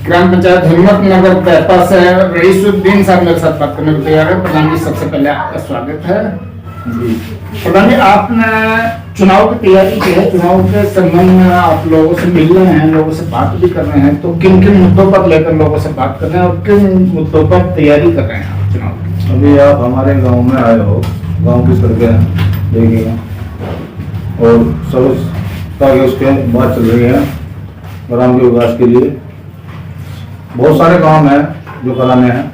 ग्राम पंचायत हिम्मत नगर बैपा से रईसुद्दीन साहब मेरे साथ बात करने को तैयार है। प्रधान जी, सबसे पहले आपका स्वागत है। प्रधान जी, आपने चुनाव की तैयारी की है, चुनाव के संबंध में आप लोगों से मिल रहे हैं, लोगों से बात भी कर रहे हैं, तो किन किन मुद्दों पर लेकर लोगों से बात कर रहे हैं और किन मुद्दों पर तैयारी कर रहे हैं आप चुनाव की? अभी आप हमारे गांव में आए हो, गांव की सड़कें देखेंगे और सबका उसके बात चल रही है ग्राम के विकास के लिए। बहुत सारे काम हैं जो कराने हैं,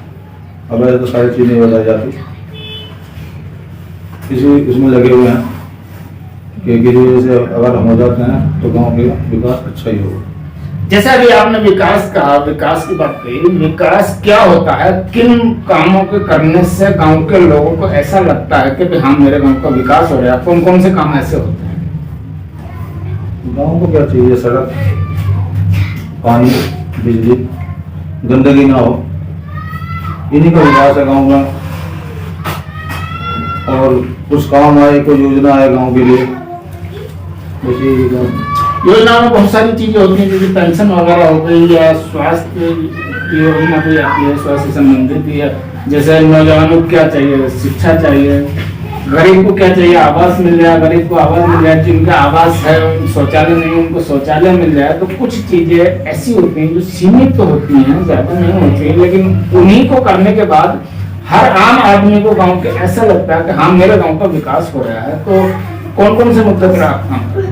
अब ऐसे तो सारी चीज़ें बताई जाती, इसमें लगे हुए हैं कि किसी वजह से अगर हम हो जाते हैं तो गांव का विकास अच्छा ही होगा। जैसे अभी आपने विकास कहा, विकास की बात कही, विकास क्या होता है? किन कामों के करने से गांव के लोगों को ऐसा लगता है कि हाँ मेरे गांव का विकास हो रहा है? कौन कौन से काम ऐसे होते हैं? गांव को क्या चाहिए? सड़क, पानी, बिजली, गंदगी ना हो, इन्हीं का विकास है गांव में। और कुछ काम आए, कोई योजना आए गांव के लिए, योजना में बहुत सारी चीजें होती हैं, जैसे पेंशन वगैरह हो गई या स्वास्थ्य की योजना भी आती है, स्वास्थ्य से संबंधित भी है। जैसे नौजवानों को क्या चाहिए? शिक्षा चाहिए। गरीब को क्या चाहिए? आवास मिल जाए, गरीब को आवास मिल जाए। जिनका आवास है, शौचालय नहीं, उनको शौचालय मिल जाए। तो कुछ चीजें ऐसी होती हैं जो सीमित तो होती हैं, ज्यादा नहीं होती है, लेकिन उन्हीं को करने के बाद हर आम आदमी को गांव के ऐसा लगता है कि हाँ मेरे गांव का विकास हो रहा है। तो कौन कौन से मुद्दे पर आप काम करें?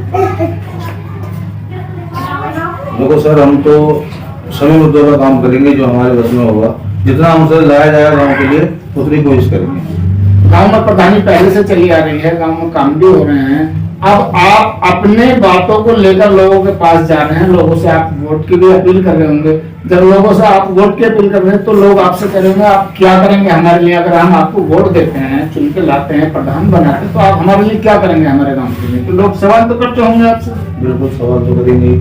देखो सर, हम तो सभी मुद्दों पर काम करेंगे जो हमारे बस में होगा। जितना हमसे लाया जाएगा गांव के लिए उतनी कोशिश करेंगे। गांव में प्रधानी पहले से चली आ रही है, गांव में काम भी हो रहे हैं। अब आप अपने बातों को लेकर लोगों के पास जा रहे हैं, लोगों से आप वोट की भी अपील कर रहे होंगे। जब लोगों से आप वोट की अपील कर रहे हैं तो लोग आपसे करेंगे आप क्या करेंगे हमारे लिए? अगर हम आपको वोट देते हैं, चुन के लाते हैं, प्रधान बनाते हैं, तो आप हमारे लिए क्या करेंगे हमारे गाँव के लिए? तो लोग सवाल तो करते होंगे आपसे। बिल्कुल सवाल तो करेंगे,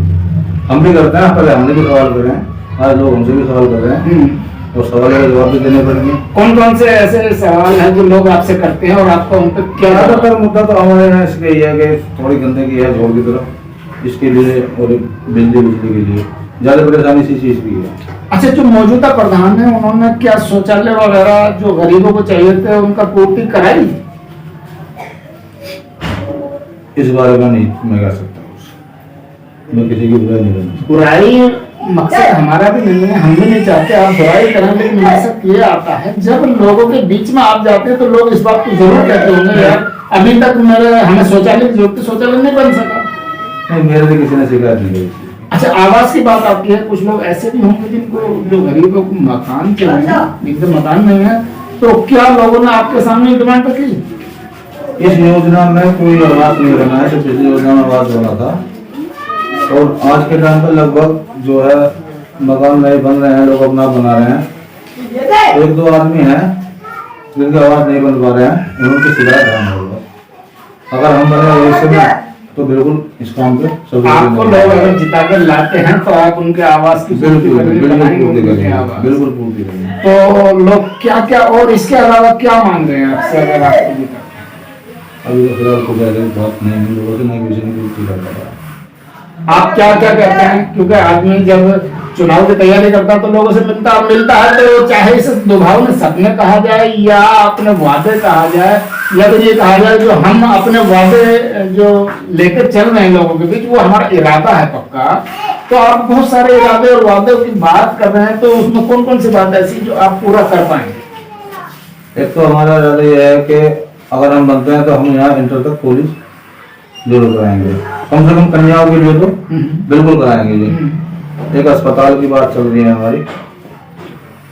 हम भी करते हैं, पहले हमने भी सवाल करे हैं, आज लोग हमसे भी सवाल कर रहे हैं और सवाल का जवाब भी देने पड़ेंगे। कौन कौन से ऐसे सवाल हैं जो लोग आपसे करते हैं और आपको उन पर क्या? ज्यादातर मुद्दा तो हमारे यहाँ इसलिए ये है कि थोड़ी गंदगी है झोल की तरफ, इसके लिए और बिजली के लिए ज्यादा परेशानी इसी चीज की है। अच्छा, जो मौजूदा प्रधान है उन्होंने क्या शौचालय वगैरह जो गरीबों को चाहिए थे उनका पूर्ति कराई? इस बारे में नहीं मैं कह सकता, मैं किसी की बुराई नहीं करना। बुराई मकसद हमारा भी नहीं है, हम भी नहीं चाहते आप बुराई करें, लेकिन मकसद ये आता है जब लोगों के बीच में आप जाते हैं तो लोग इस बात को जरूर कहते होंगे यार अभी तक हमें शौचालय की जरूरत, शौचालय नहीं बन सका। नहीं, मेरे से किसी ने शिकायत नहीं की। अच्छा, आवास की बात आती है, कुछ लोग ऐसे भी होंगे जिनको जो गरीबों को मकान चाहिए, एकदम मकान नहीं है, तो क्या लोगों ने आपके सामने डिमांड रखी? इस योजना में कोई आवास नहीं बना है, सिर्फ पिछली योजना में आवास बना था और आज के टाइम पर लगभग जो है मकान नए बन रहे हैं, लोग अपना बना रहे हैं। एक दो आदमी हैं जिनके आवास नहीं बन पा रहे हैं, उनकी शिकायत है होगा। अगर हम बने भविष्य में तो बिल्कुल इस काम पे सब आपको लोग अगर जिता कर लाते हैं तो आप उनके आवास की बिल्कुल पूर्ति करेंगे। तो लोग क्या क्या और इसके अलावा क्या मांग रहे हैं आपसे अगर आपको जिता? अभी तो फिलहाल को बात नहीं है, लोगों से नहीं किसी ने पूर्ति कर रहा है। आप क्या क्या कहते हैं? क्योंकि आदमी जब चुनाव की तैयारी करता है तो लोगों से मिलता है, तो चाहे इसे दो भाव में सपने कहा जाए या अपने वादे कहा जाए या तो ये कहा जाए जो हम अपने वादे जो लेकर चल रहे हैं लोगों के बीच वो हमारा इरादा है पक्का। तो आप बहुत सारे इरादे और वादों की बात कर रहे हैं, तो उसमें कौन कौन सी बात ऐसी जो आप पूरा कर पाएंगे? एक तो हमारा इरादा यह है कि अगर हम बनते हैं तो हम यहाँ इंटर तक पुलिस जरूर कराएंगे, कम से कम कन्याओं के लिए तो बिल्कुल कराएंगे जी। एक अस्पताल की बात चल रही है हमारी,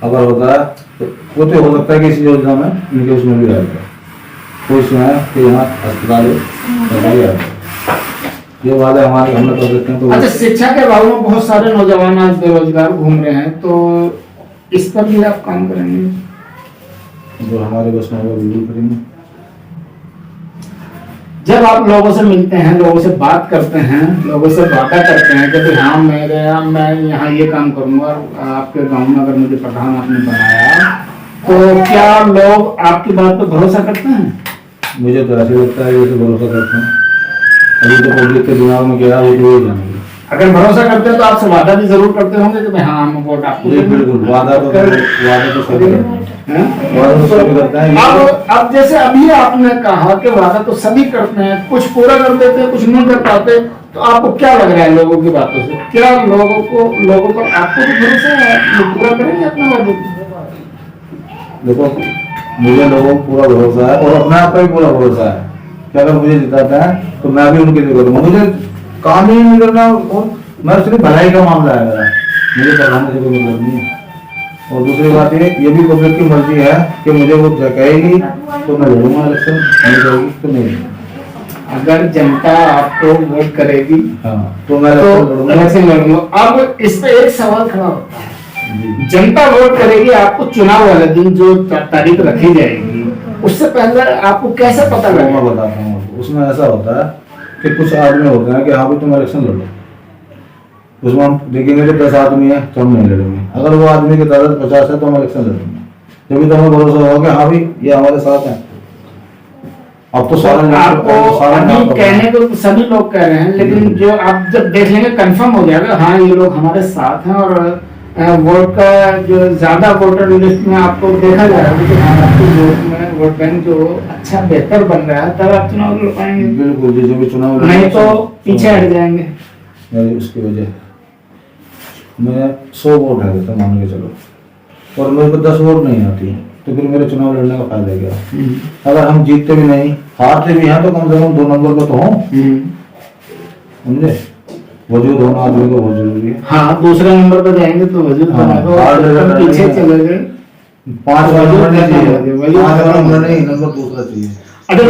अगर होता है तो वो तो हो सकता है कि इसी योजना में इनके उसमें भी रहेगा, कोई सुना है कि यहाँ अस्पताल है, ये वादे हमारे हम लोग कर सकते हैं। तो अच्छा, शिक्षा के अभाव में बहुत सारे नौजवान आज बेरोजगार घूम रहे हैं, तो इस पर भी आप काम करेंगे? जो हमारे बस में होगा बिल्कुल करेंगे। जब आप लोगों से मिलते हैं, लोगों से बात करते हैं, लोगों से वादा करते हैं कि हाँ मैं यहाँ ये काम करूँगा, आपके गांव में अगर मुझे प्रधान आपने बनाया, तो क्या लोग आपकी बात पर भरोसा करते हैं? मुझे तो ऐसे लगता है जैसे भरोसा करते हैं। अभी तो पब्लिक के दिमाग में क्या है वो तो ये जानेंगे। अगर भरोसा करते हैं तो आपसे वादा भी जरूर करते होंगे कि भाई हाँ हम वोट आपको जी बिल्कुल, वादा तो सभी करते हैं, वादा तो सभी करते हैं। अब जैसे अभी आपने कहा कि वादा तो सभी करते हैं, कुछ पूरा कर देते हैं, कुछ नहीं कर पाते, तो आपको क्या लग रहा है लोगों की बातों से? क्या लोगों पर आपको भी भरोसा है ये पूरा करेंगे अपना वादे? देखो, मुझे लोगों को पूरा भरोसा है और अपने आप का भी पूरा भरोसा है कि अगर मुझे जिताता है तो मैं भी उनके लिए करूँगा। मुझे काम ही नहीं करना और मैं सिर्फ भलाई का मामला है मेरा, मुझे करवाने से कोई मतलब नहीं है। और दूसरी बात ये भी पब्लिक की मर्जी है कि मुझे वो कहेगी तो मैं लड़ूंगा इलेक्शन, नहीं कहेगी तो नहीं। अगर जनता आपको वोट करेगी हाँ तो मैं इलेक्शन लड़ूंगा। अब इस पे एक सवाल खड़ा होता है, जनता वोट करेगी आपको चुनाव वाले दिन जो तारीख रखी जाएगी, उससे पहले आपको कैसे पता लगेगा? मैं बताता हूँ, उसमें ऐसा होता है कि कुछ आदमी होते हैं कि हाँ भाई तुम इलेक्शन लड़ो, उसमें हम देखेंगे कि 10 आदमी है तो हम नहीं लड़ेंगे। अगर वो आदमी की तादाद 50 है तो हम इलेक्शन लड़ेंगे, जब भी तो हमें भरोसा होगा कि हाँ भाई ये हमारे साथ है। अब तो आपको कहने को सभी लोग कह रहे हैं, लेकिन जो आप जब देख लेंगे कंफर्म हो जाएगा हाँ ये लोग हमारे साथ हैं, और वोट का जो ज्यादा वोटर लिस्ट में आपको देखा जाएगा कि हाँ आपके वोट में वोट बैंक जो अच्छा बेहतर बन रहा है, तब आप चुनाव लड़ पाएंगे। बिल्कुल जी, जो भी चुनाव नहीं तो पीछे हट जाएंगे। उसकी वजह मैं 100 वोट है तो मान के चलो, और मेरे को 10 वोट नहीं आती तो फिर मेरे चुनाव लड़ने का फायदा क्या? अगर हम जीतते भी नहीं, हारते भी हैं तो कम से कम 2 नंबर पर तो हों, समझे? वजूद होना आदमी को बहुत जरूरी है। हाँ, दूसरे नंबर पर जाएंगे तो वजूद पीछे चले गए, 5 नंबर नहीं चाहिए, 5 नंबर नहीं, नंबर दूसरा चाहिए। अच्छा,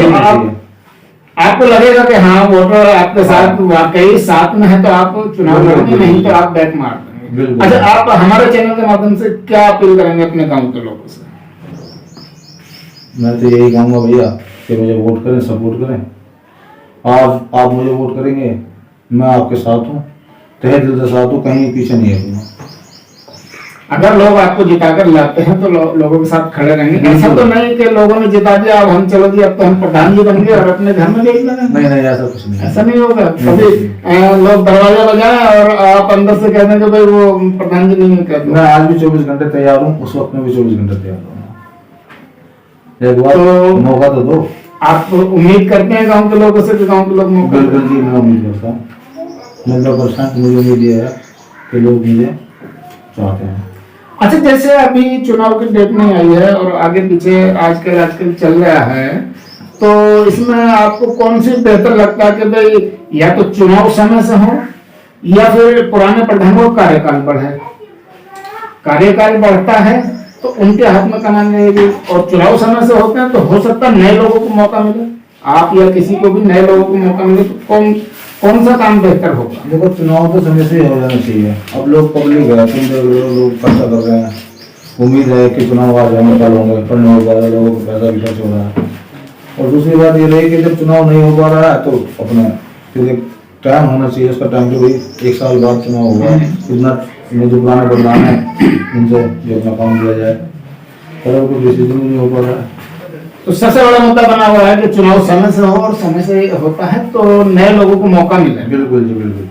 आपको लगेगा कि हाँ वोटर आपके साथ वाकई साथ में है तो आप चुनाव लड़ेंगे, नहीं तो आप बैक मार देंगे। अच्छा, आप हमारे चैनल के माध्यम से क्या अपील करेंगे अपने गांव के लोगों से? मैं तो यही कहूँगा भैया कि मुझे वोट करें, सपोर्ट करें। आप मुझे वोट करेंगे, मैं आपके साथ हूँ, तहे दिल से साथ हूँ, कहीं पीछे नहीं हटूंगा। अगर लोग आपको जिताकर लाते हैं तो लोगों के साथ खड़े रहेंगे। ऐसा तो नहीं कि लोगों ने जिता दिया अब हम चलो जी अब तो हम प्रधान जी बन गए और अपने घर में ले जाए। नहीं नहीं, ऐसा कुछ नहीं, ऐसा नहीं होगा। कभी लोग दरवाजा बजाए और आप अंदर से कहते हैं कि भाई वो प्रधान जी नहीं कहते। मैं आज भी 24 घंटे तैयार हूँ, उस वक्त में भी 24 घंटे तैयार हूँ। एक बार तो मौका तो दो। आप उम्मीद करते हैं गाँव के लोगों से कि गाँव के लोग मौका? बिल्कुल जी, मैं उम्मीद करता हूँ, 90% मुझे उम्मीद ये है कि लोग मुझे चाहते हैं। अच्छा, जैसे अभी चुनाव की डेट नहीं आई है और आगे पीछे आजकल चल रहा है, तो इसमें आपको कौन सी बेहतर लगता है कि भाई या तो चुनाव समय से हो या फिर पुराने प्रधानों का कार्यकाल बढ़े? कार्यकाल बढ़ता है तो उनके हाथ में कमान रहेगी, और चुनाव समय से होते हैं तो हो सकता है नए लोगों को मौका मिले, आप या किसी को भी नए लोगों को मौका मिले, तो कौन सा काम बेहतर होगा? देखो, चुनाव तो समय से हो जाना चाहिए। अब लोग पब्लिक है, तुम देख रहे हो लोग खर्चा कर रहे हैं, उम्मीद है कि चुनाव आ जाएंगे, कल होंगे, पर नहीं हो पा रहा, लोगों को पैसा भी खर्च हो रहा है। और दूसरी बात ये रही कि जब चुनाव नहीं हो पा रहा है तो अपना फिर एक टाइम होना चाहिए उसका, टाइम तो भाई 1 साल बाद चुनाव होगा, इतना जो पुराने बदलाव है उनसे जो अपना काम किया जाए, पर कोई डिसीजन नहीं हो पा रहा है। तो सबसे बड़ा मुद्दा बना हुआ है कि चुनाव समय से हो और समय से होता है तो नए लोगों को मौका मिले। बिल्कुल जी, बिल्कुल।